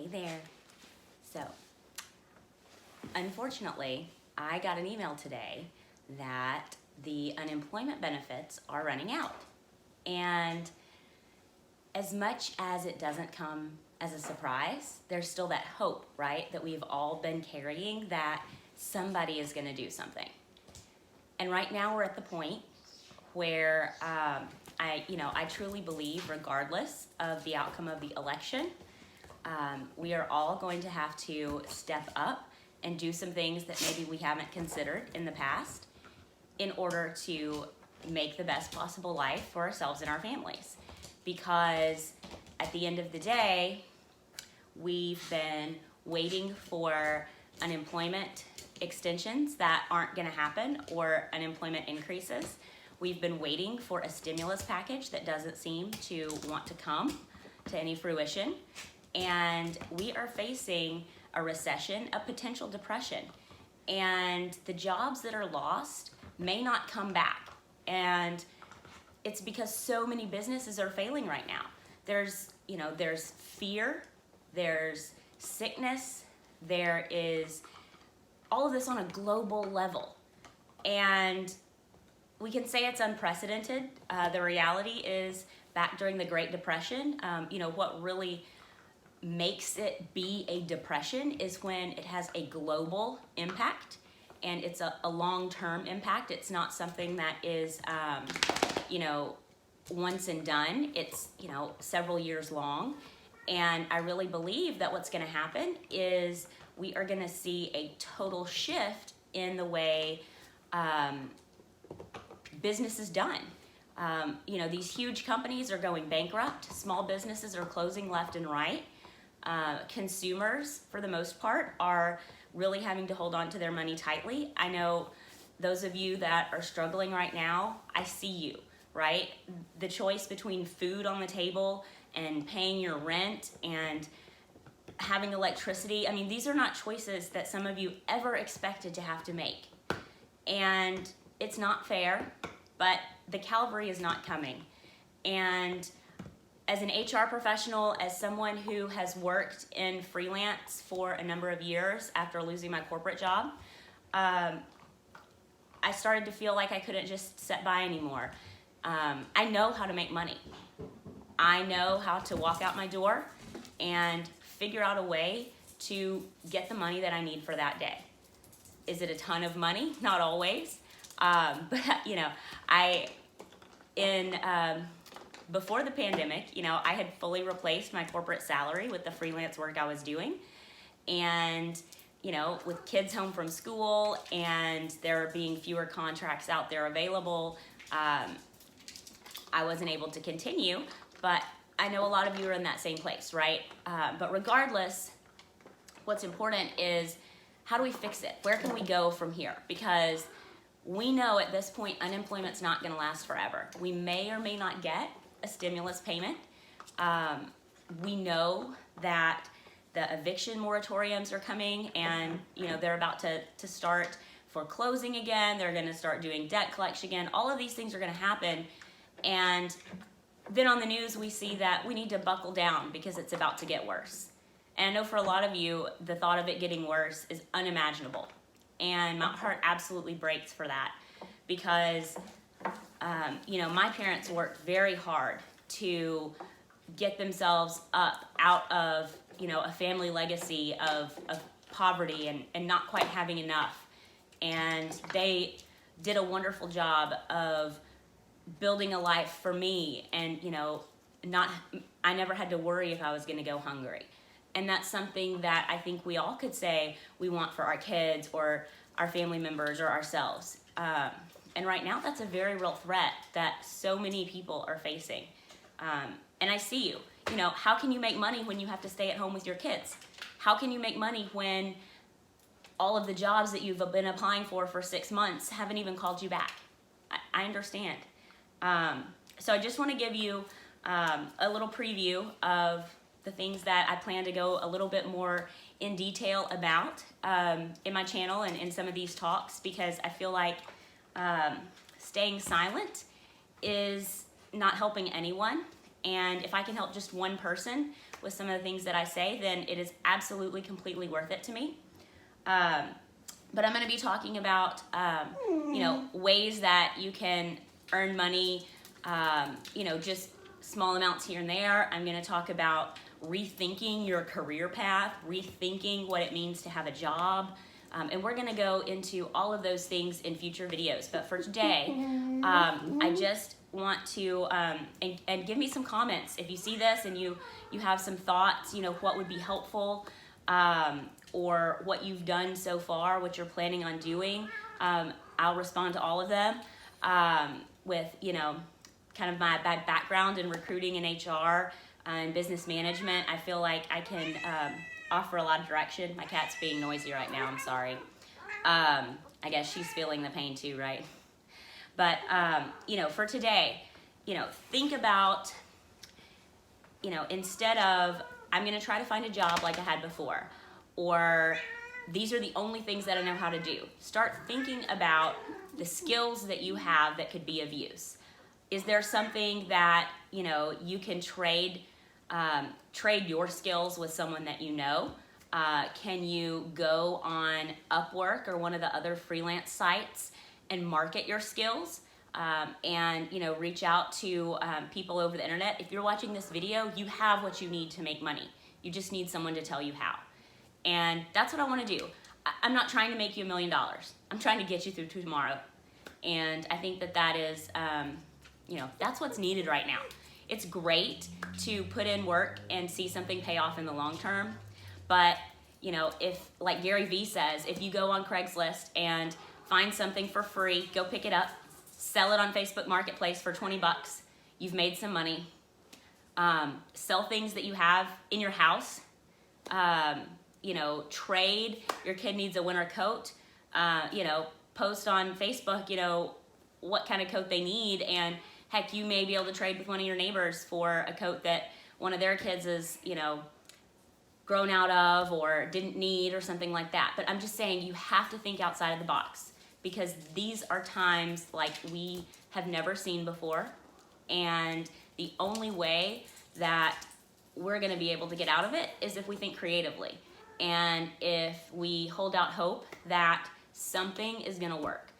Hey there. So, unfortunately, I got an email today that the unemployment benefits are running out. And as much as it doesn't come as a surprise, there's still that hope, right? That we've all been carrying that somebody is going to do something. And right now we're at the point where I truly believe, regardless of the outcome of the election, we are all going to have to step up and do some things that maybe we haven't considered in the past in order to make the best possible life for ourselves and our families. Because at the end of the day, we've been waiting for unemployment extensions that aren't going to happen or unemployment increases. We've been waiting for a stimulus package that doesn't seem to want to come to any fruition. And we are facing a recession, a potential depression. And the jobs that are lost may not come back. And it's because so many businesses are failing right now. There's fear, there's sickness, there is all of this on a global level. And we can say it's unprecedented. The reality is back during the Great Depression, what really makes it be a depression is when it has a global impact and it's a long-term impact. It's not something that is, once and done. It's, several years long. And I really believe that what's going to happen is we are going to see a total shift in the way business is done. These huge companies are going bankrupt. Small businesses are closing left and right. Consumers, for the most part, are really having to hold on to their money tightly. I know those of you that are struggling right now, I see you, right? The choice between food on the table and paying your rent and having electricity, these are not choices that some of you ever expected to have to make. And it's not fair, but the cavalry is not coming. And as an HR professional, as someone who has worked in freelance for a number of years after losing my corporate job, I started to feel like I couldn't just sit by anymore. I know how to make money. I know how to walk out my door and figure out a way to get the money that I need for that day. Is it a ton of money? Not always. Before the pandemic, I had fully replaced my corporate salary with the freelance work I was doing. And, with kids home from school and there being fewer contracts out there available, I wasn't able to continue. But I know a lot of you are in that same place, right? But regardless, what's important is how do we fix it? Where can we go from here? Because we know at this point unemployment's not going to last forever. We may or may not get a stimulus payment. We know that the eviction moratoriums are coming and they're about to start foreclosing again. They're going to start doing debt collection again. All of these things are going to happen. And then on the news we see that we need to buckle down because it's about to get worse. And I know for a lot of you, the thought of it getting worse is unimaginable. And my heart absolutely breaks for that because, my parents worked very hard to get themselves up out of, a family legacy of poverty and not quite having enough. And they did a wonderful job of building a life for me and, I never had to worry if I was going to go hungry. And that's something that I think we all could say we want for our kids or our family members or ourselves. And right now, that's a very real threat that so many people are facing. And I see you. How can you make money when you have to stay at home with your kids? How can you make money when all of the jobs that you've been applying for 6 months haven't even called you back? I understand. So I just want to give you a little preview of the things that I plan to go a little bit more in detail about in my channel and in some of these talks, because I feel like staying silent is not helping anyone. And if I can help just one person with some of the things that I say, then it is absolutely completely worth it to me. But I'm going to be talking about, ways that you can earn money, just small amounts here and there. I'm going to talk about rethinking your career path, rethinking what it means to have a job. And we're going to go into all of those things in future videos. But for today, I just want to, and give me some comments. If you see this and you have some thoughts, what would be helpful, or what you've done so far, what you're planning on doing, I'll respond to all of them with, kind of my background in recruiting and HR and business management. I feel like I can offer a lot of direction. My cat's being noisy right now, I'm sorry. I guess she's feeling the pain too, right? But, for today, think about, instead of, I'm going to try to find a job like I had before, or these are the only things that I know how to do. Start thinking about the skills that you have that could be of use. Is there something that, you can trade your skills with someone that you know? Can you go on Upwork or one of the other freelance sites and market your skills? And reach out to people over the internet. If you're watching this video, you have what you need to make money. You just need someone to tell you how. And that's what I want to do. I'm not trying to make you $1 million. I'm trying to get you through to tomorrow. And I think that is, that's what's needed right now. It's great to put in work and see something pay off in the long term. But, if, like Gary Vee says, if you go on Craigslist and find something for free, go pick it up, sell it on Facebook Marketplace for 20 bucks, you've made some money. Sell things that you have in your house. Trade. Your kid needs a winter coat. Post on Facebook, what kind of coat they need. And heck, you may be able to trade with one of your neighbors for a coat that one of their kids is, grown out of or didn't need or something like that. But I'm just saying you have to think outside of the box, because these are times like we have never seen before. And the only way that we're going to be able to get out of it is if we think creatively. And if we hold out hope that something is going to work.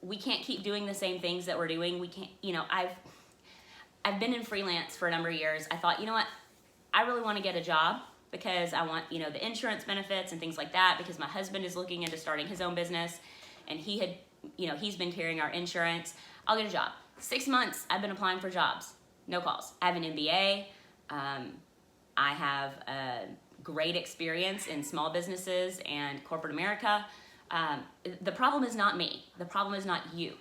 We can't keep doing the same things that we're doing. We can't, I've been in freelance for a number of years. I thought, I really want to get a job because I want, the insurance benefits and things like that, because my husband is looking into starting his own business and he had, he's been carrying our insurance. I'll get a job. 6 months, I've been applying for jobs. No calls. I have an MBA. I have a great experience in small businesses and corporate America. The problem is not me. The problem is not you.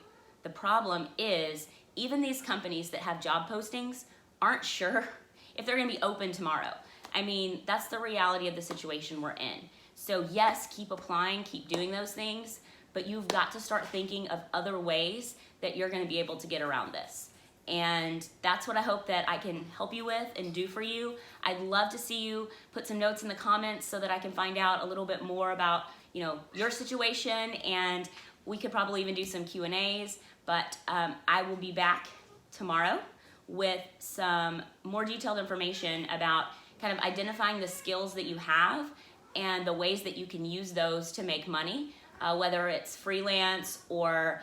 The problem is even these companies that have job postings aren't sure if they're going to be open tomorrow. I mean, that's the reality of the situation we're in. So yes, keep applying, keep doing those things, but you've got to start thinking of other ways that you're going to be able to get around this. And that's what I hope that I can help you with and do for you. I'd love to see you put some notes in the comments so that I can find out a little bit more about, your situation, and we could probably even do some Q&As, but I will be back tomorrow with some more detailed information about kind of identifying the skills that you have and the ways that you can use those to make money, whether it's freelance or,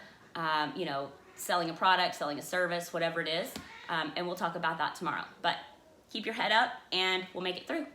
selling a product, selling a service, whatever it is. And we'll talk about that tomorrow. But keep your head up and we'll make it through.